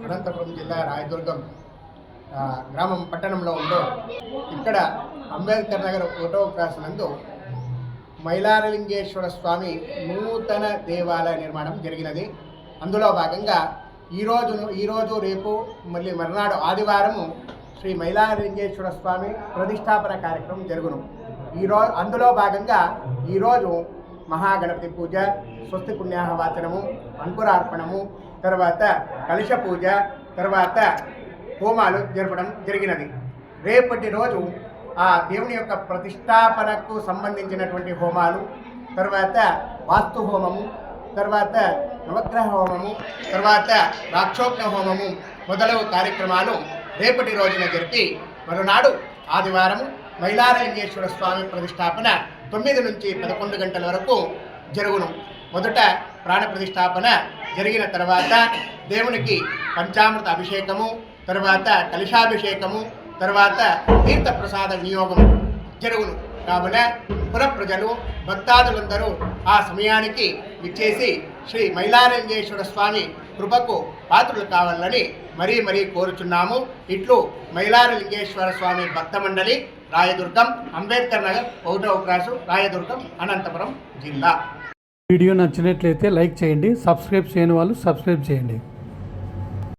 అనంతపురం జిల్లా రాయదుర్గం గ్రామం పట్టణంలో ఉందో ఇక్కడ అంబేద్కర్ నగర్ ఒకటో క్రాస్ నందు మైలారలింగేశ్వర స్వామి నూతన దేవాలయ నిర్మాణం జరిగినది. అందులో భాగంగా ఈరోజు రేపు మళ్ళీ మర్నాడు ఆదివారము శ్రీ మైలారలింగేశ్వర స్వామి ప్రతిష్టాపన కార్యక్రమం జరుగును. అందులో భాగంగా ఈరోజు మహాగణపతి పూజ, స్వస్తి పుణ్యాహవాచనము, అంకురార్పణము, తర్వాత కలశ పూజ, తర్వాత హోమాలు జరపడం జరిగినది. రేపటి రోజు ఆ దేవుని యొక్క ప్రతిష్టాపనకు సంబంధించినటువంటి హోమాలు, తర్వాత వాస్తు హోమము, తర్వాత నవగ్రహ హోమము, తర్వాత రాక్షోగ్న హోమము మొదలగు కార్యక్రమాలు రేపటి రోజున జరిపి మరునాడు ఆదివారము మైలారలింగేశ్వర స్వామి ప్రతిష్టాపన 9 నుంచి 11 గంటల వరకు జరుగును. మొదట ప్రాణ ప్రతిష్టాపన జరిగిన తర్వాత దేవునికి పంచామృత అభిషేకము, తర్వాత కలశాభిషేకము, తర్వాత తీర్థ ప్రసాద వినియోగం జరుగును. కావున పుర ప్రజలు భక్తాదులందరూ ఆ సమయానికి విచ్చేసి శ్రీ మైలారలింగేశ్వర స్వామి కృపకు పాత్రులు కావాలని మరీ కోరుచున్నాము. ఇట్లు మైలారలింగేశ్వర స్వామి భక్త మండలి, రాయదుర్గం, అంబేద్కర్ నగర్, 1వ క్రాసు, రాయదుర్గం, అనంతపురం జిల్లా. వీడియో నచ్చినట్లయితే లైక్ చేయండి, సబ్స్క్రైబ్ చేయని వాళ్ళు సబ్స్క్రైబ్ చేయండి.